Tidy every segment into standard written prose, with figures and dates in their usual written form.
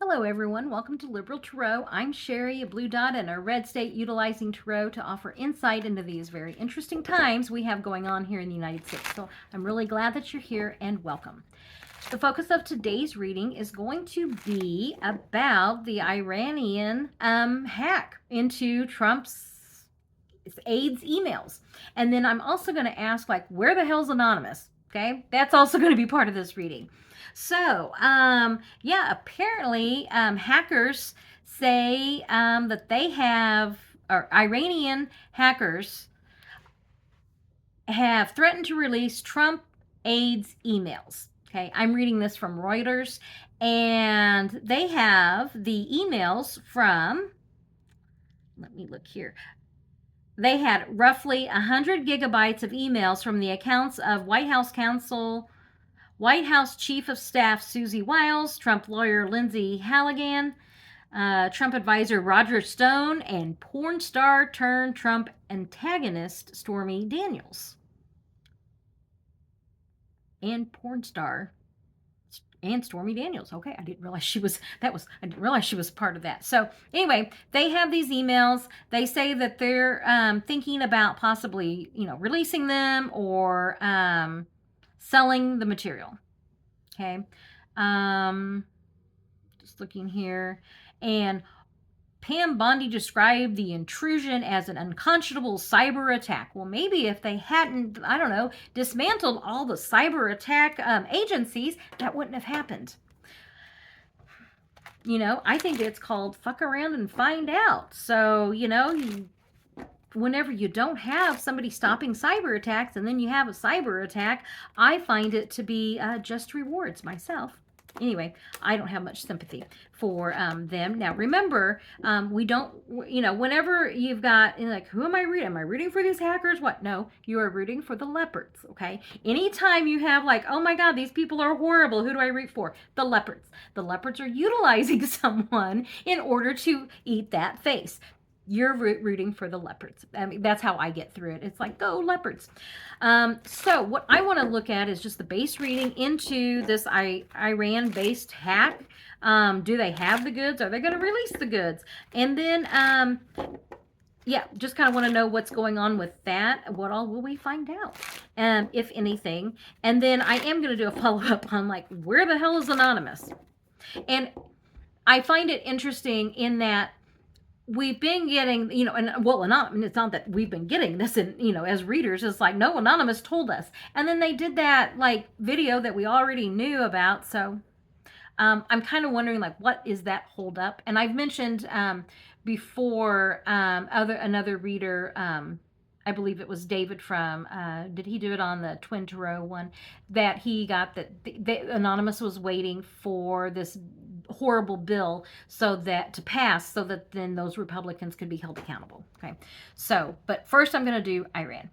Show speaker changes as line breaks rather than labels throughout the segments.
Hello, everyone. Welcome to Liberal Tarot. I'm Sherry, a blue dot and a red state utilizing tarot to offer insight into these very interesting times we have going on here in the United States. So I'm really glad that you're here and welcome. The focus of today's reading is going to be about the Iranian hack into Trump's aides' emails. And then I'm also going to ask, like, where the hell's Anonymous? Okay, that's also going to be part of this reading. So, yeah, apparently hackers say that they have, or Iranian hackers have threatened to release Trump aides' emails. Okay, I'm reading this from Reuters, and they have the emails from, let me look here. They had roughly 100 gigabytes of emails from the accounts of White House counsel, White House Chief of Staff Susie Wiles, Trump lawyer Lindsay Halligan, Trump advisor Roger Stone, and porn star turned Trump antagonist Stormy Daniels. And porn star and Stormy Daniels. Okay, I didn't realize she was part of that. So anyway, they have these emails. They say that they're thinking about possibly, releasing them or selling the material. Okay, just looking here, and Pam Bondi described the intrusion as an unconscionable cyber attack. Well, maybe if they hadn't, I don't know, dismantled all the cyber attack agencies, that wouldn't have happened. I think it's called fuck around and find out. So, whenever you don't have somebody stopping cyber attacks and then you have a cyber attack, I find it to be just rewards myself. Anyway, I don't have much sympathy for them. Now, remember, we don't, whenever you've got, like, who am I reading? Am I rooting for these hackers? What? No, you are rooting for the leopards, okay? Anytime you have, like, oh my God, these people are horrible, who do I root for? The leopards. The leopards are utilizing someone in order to eat that face. You're rooting for the leopards. I mean, that's how I get through it. It's like, go leopards. So what I want to look at is just the base reading into this Iran-based hack. Do they have the goods? Are they going to release the goods? And then, yeah, just kind of want to know what's going on with that. What all will we find out, if anything? And then I am going to do a follow-up on, like, where the hell is Anonymous? And I find it interesting in that we've been getting, Anonymous, it's not that we've been getting this in, as readers, it's like, no, Anonymous told us. And then they did that, like, video that we already knew about. So I'm kind of wondering, like, what is that hold up? And I've mentioned before, another reader, I believe it was David from, did he do it on the Twin Tarot one? That he got that Anonymous was waiting for this horrible bill to pass so that then those Republicans could be held accountable. Okay. So, but first I'm going to do Iran.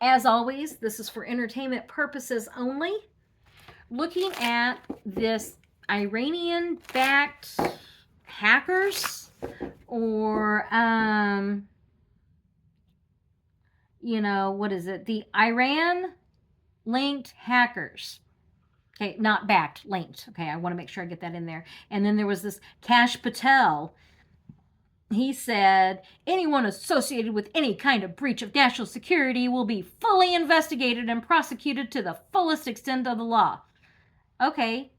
As always, this is for entertainment purposes only. Looking at this Iranian-backed hackers or what is it? The Iran-linked hackers. Okay, not backed, linked. Okay, I want to make sure I get that in there. And then there was this Kash Patel. He said, anyone associated with any kind of breach of national security will be fully investigated and prosecuted to the fullest extent of the law. Okay,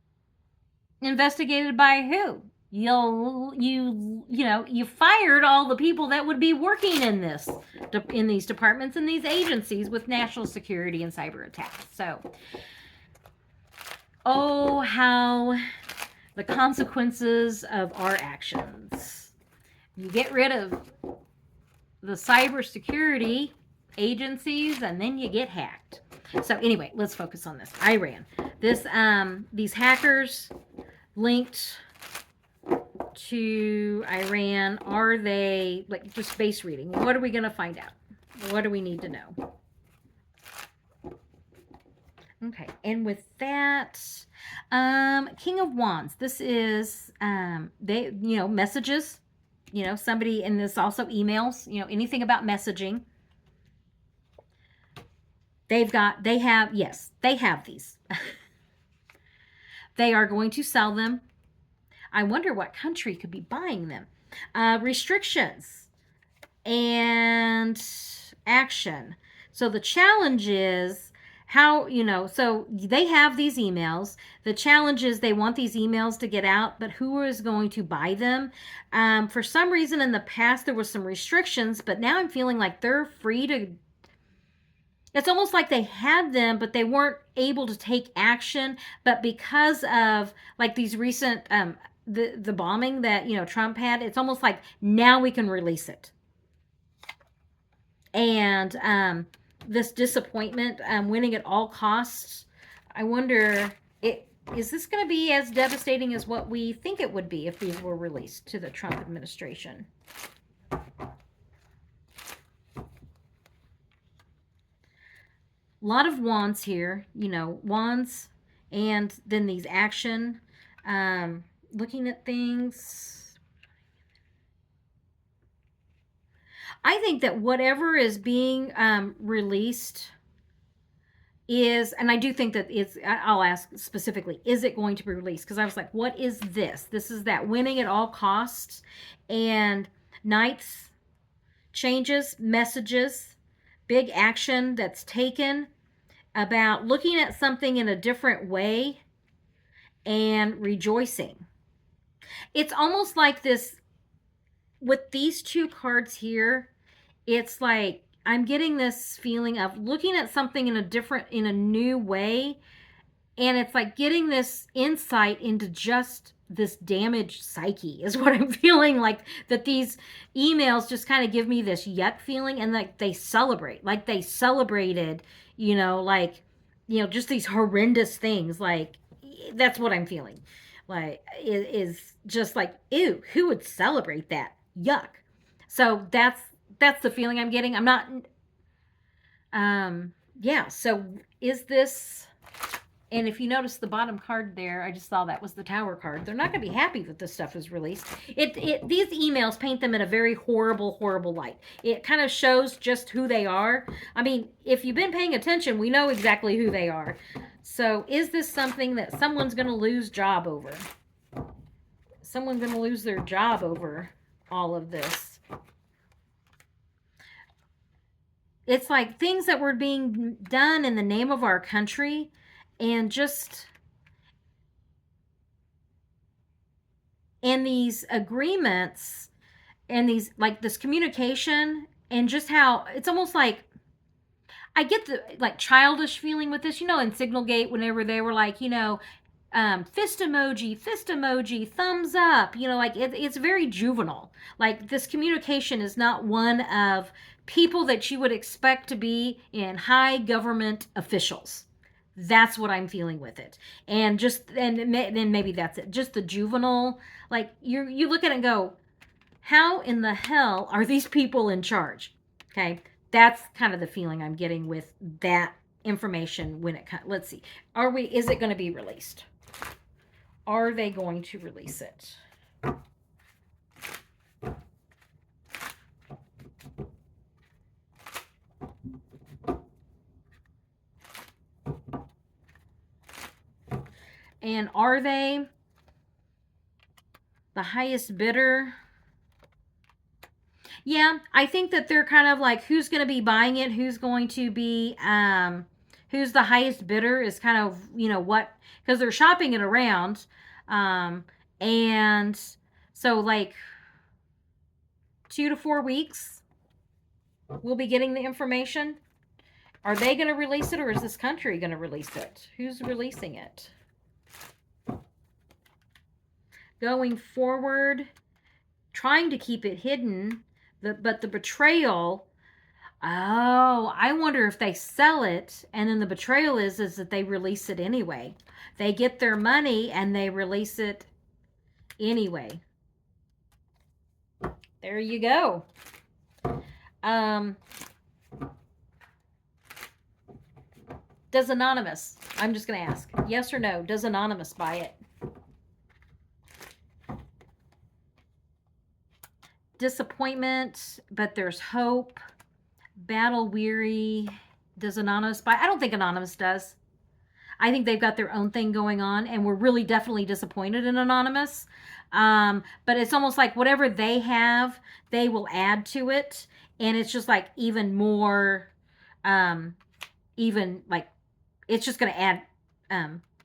investigated by who? You fired all the people that would be working in these departments and these agencies with national security and cyber attacks. So, oh, how the consequences of our actions. You get rid of the cybersecurity agencies and then you get hacked. So anyway, let's focus on this. Iran. These hackers linked to Iran, are they, like, just base reading? What are we going to find out? What do we need to know? Okay, and with that, King of Wands. This is messages. Somebody, and this also emails. Anything about messaging. They have these. They are going to sell them. I wonder what country could be buying them. Restrictions and action. So the challenge is how, so they have these emails. The challenge is they want these emails to get out, but who is going to buy them? For some reason in the past, there was some restrictions, but now I'm feeling like they're free to. It's almost like they had them, but they weren't able to take action. But because of like these recent the bombing that Trump had, it's almost like now we can release it. And this disappointment, winning at all costs. I wonder, is this going to be as devastating as what we think it would be if these were released to the Trump administration? A lot of wands here, wands, and then these action, looking at things. I think that whatever is being released is, and I do think that I'll ask specifically, is it going to be released? Because I was like, what is this? This is that winning at all costs, and Knights, changes, messages, big action that's taken about looking at something in a different way and rejoicing. It's almost like this with these two cards here. It's like I'm getting this feeling of looking at something in a new way, and it's like getting this insight into just this damaged psyche is what I'm feeling like. That these emails just kind of give me this yuck feeling, and like they celebrated, just these horrendous things. Like that's what I'm feeling. Like it is just like, ew, who would celebrate that? Yuck. So that's the feeling I'm getting. I'm not yeah, so is this, and if you notice the bottom card there, I just saw that was the Tower card. They're not going to be happy that this stuff is released. These emails paint them in a very horrible, horrible light. It kind of shows just who they are. I mean, if you've been paying attention, we know exactly who they are. So is this something that someone's going to lose job over? Someone's going to lose their job over all of this. It's like things that were being done in the name of our country, and just in these agreements and these, like this communication, and just how it's almost like I get the like childish feeling with this, in Signalgate, whenever they were like, fist emoji, thumbs up, like it's very juvenile. Like this communication is not one of people that you would expect to be in high government officials. That's what I'm feeling with it. And then maybe that's it. Just the juvenile, like you look at it and go, how in the hell are these people in charge? Okay. That's kind of the feeling I'm getting with that information when it comes. Let's see. Is it going to be released? Are they going to release it? And are they the highest bidder? Yeah, I think that they're kind of like, who's going to be buying it? Who's going to be, who's the highest bidder is kind of, what, because they're shopping it around. And so like 2 to 4 weeks, we'll be getting the information. Are they going to release it, or is this country going to release it? Who's releasing it? Going forward, trying to keep it hidden, but the betrayal, I wonder if they sell it, and then the betrayal is that they release it anyway. They get their money and they release it anyway. There you go. Does Anonymous, I'm just going to ask, yes or no, does Anonymous buy it? Disappointment, but there's hope. Battle weary. Does Anonymous buy? I don't think Anonymous does. I think they've got their own thing going on, and we're really definitely disappointed in Anonymous. But it's almost like whatever they have, they will add to it, and it's just like even more, um, even like it's just going to add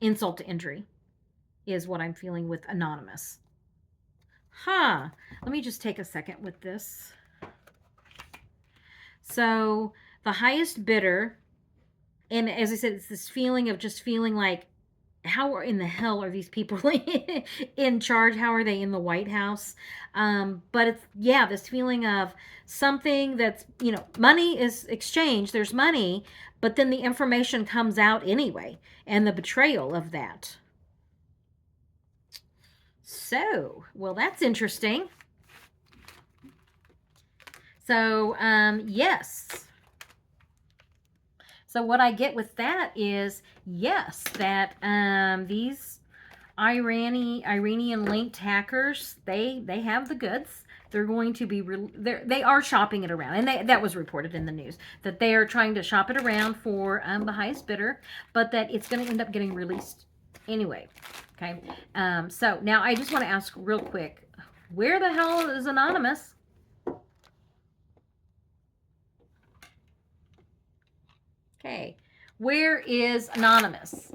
insult to injury, is what I'm feeling with Anonymous. Huh. Let me just take a second with this. So the highest bidder, and as I said, it's this feeling of just feeling like, how in the hell are these people in charge? How are they in the White House? But it's, yeah, this feeling of something that's, money is exchanged, there's money, but then the information comes out anyway, and the betrayal of that. So, well, that's interesting. So, yes. So what I get with that is, yes, that these Iranian linked hackers, they have the goods. They're going to be they are shopping it around, and that was reported in the news that they are trying to shop it around for the highest bidder, but that it's going to end up getting released anyway. Okay, so now I just want to ask real quick, where the hell is Anonymous? Okay, where is Anonymous?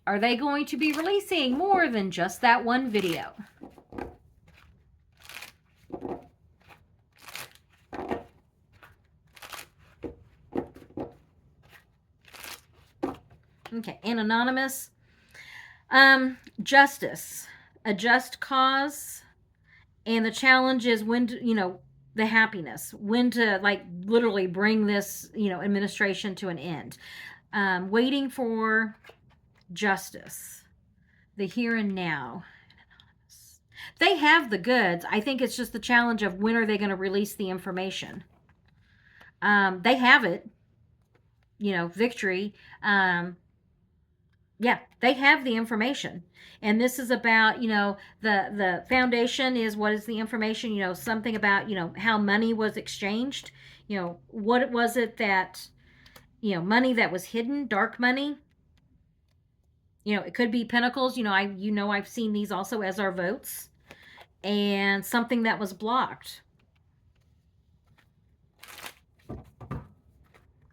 Are they going to be releasing more than just that one video? Okay, and Anonymous, justice, a just cause, and the challenge is when to, the happiness, when to like literally bring this, administration to an end. Waiting for justice, the here and now. They have the goods. I think it's just the challenge of when are they going to release the information. They have it, victory. Yeah, they have the information. And this is about, the foundation is what is the information, something about, how money was exchanged, what was it that, money that was hidden, dark money. It could be Pinnacles, I've seen these also as our votes, and something that was blocked.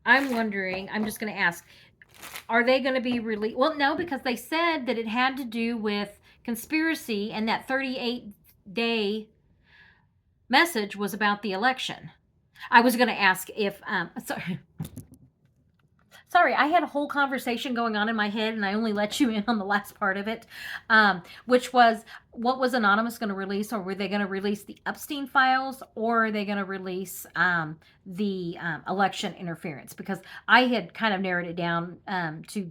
I'm wondering, I'm just going to ask, are they going to be released? Well, no, because they said that it had to do with conspiracy, and that 38-day message was about the election. I was going to ask if, sorry, I had a whole conversation going on in my head, and I only let you in on the last part of it, which was, what was Anonymous going to release? Or were they going to release the Epstein files, or are they going to release the election interference? Because I had kind of narrowed it down to,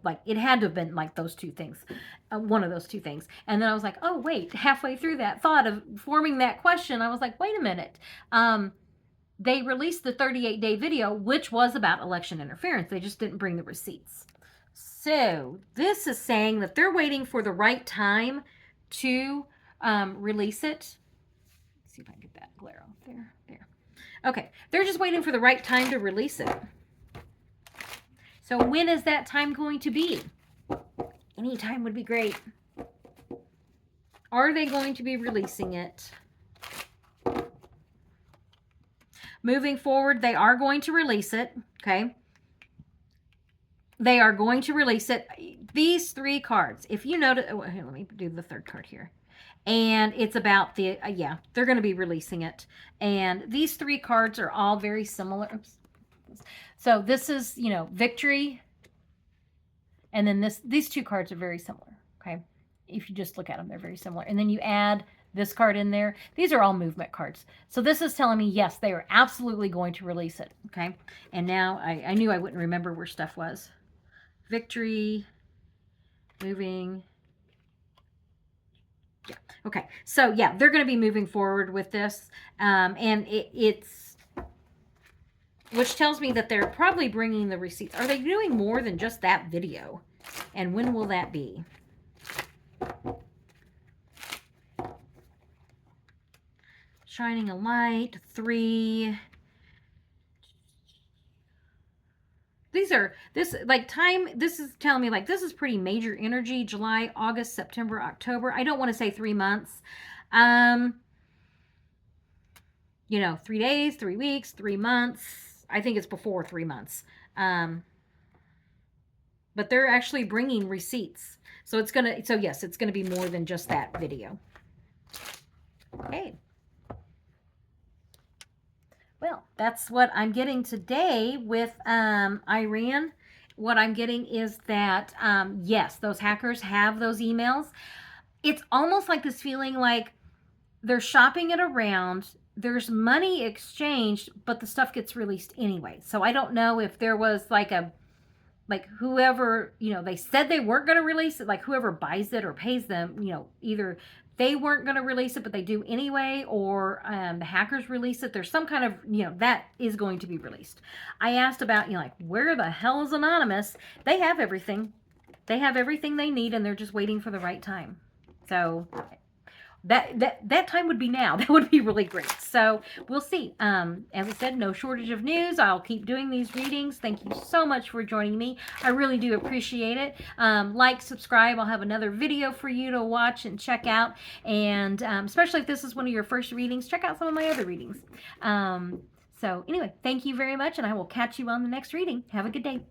like it had to have been like those two things, one of those two things. And then I was like, oh, wait, halfway through that thought of forming that question, I was like, wait a minute. They released the 38-day video, which was about election interference. They just didn't bring the receipts. So this is saying that they're waiting for the right time to release it. Let's see if I can get that glare off there. There. Okay, they're just waiting for the right time to release it. So when is that time going to be? Any time would be great. Are they going to be releasing it? Moving forward, they are going to release it, okay? They are going to release it. These three cards, if you notice, here, let me do the third card here. And it's about the, yeah, they're going to be releasing it. And these three cards are all very similar. Oops. So this is, victory. And then these two cards are very similar, okay? If you just look at them, they're very similar. And then you add this card in there. These are all movement cards. So this is telling me, yes, they are absolutely going to release it, okay? And now I knew I wouldn't remember where stuff was. Victory, moving. Yeah, okay. So, yeah, they're going to be moving forward with this. And it's, which tells me that they're probably bringing the receipts. Are they doing more than just that video? And when will that be? Shining a light, 3. these are, this, like, time, this is telling me, like, this is pretty major energy. July, August, September, October. I don't want to say 3 months. 3 days, 3 weeks, 3 months. I think it's before 3 months. But they're actually bringing receipts. So yes, it's gonna be more than just that video. Okay. Well, that's what I'm getting today with Iran. What I'm getting is that, yes, those hackers have those emails. It's almost like this feeling like they're shopping it around. There's money exchanged, but the stuff gets released anyway. So I don't know if there was like whoever, they said they weren't going to release it, like whoever buys it or pays them, either they weren't going to release it, but they do anyway, or the hackers release it. There's some kind of, that is going to be released. I asked about, where the hell is Anonymous? They have everything. They have everything they need, and they're just waiting for the right time. So that time would be now. That would be really great. So we'll see. As I said, no shortage of news. I'll keep doing these readings. Thank you so much for joining me. I really do appreciate it. Like, subscribe. I'll have another video for you to watch and check out. And especially if this is one of your first readings, check out some of my other readings. So anyway, thank you very much, and I will catch you on the next reading. Have a good day.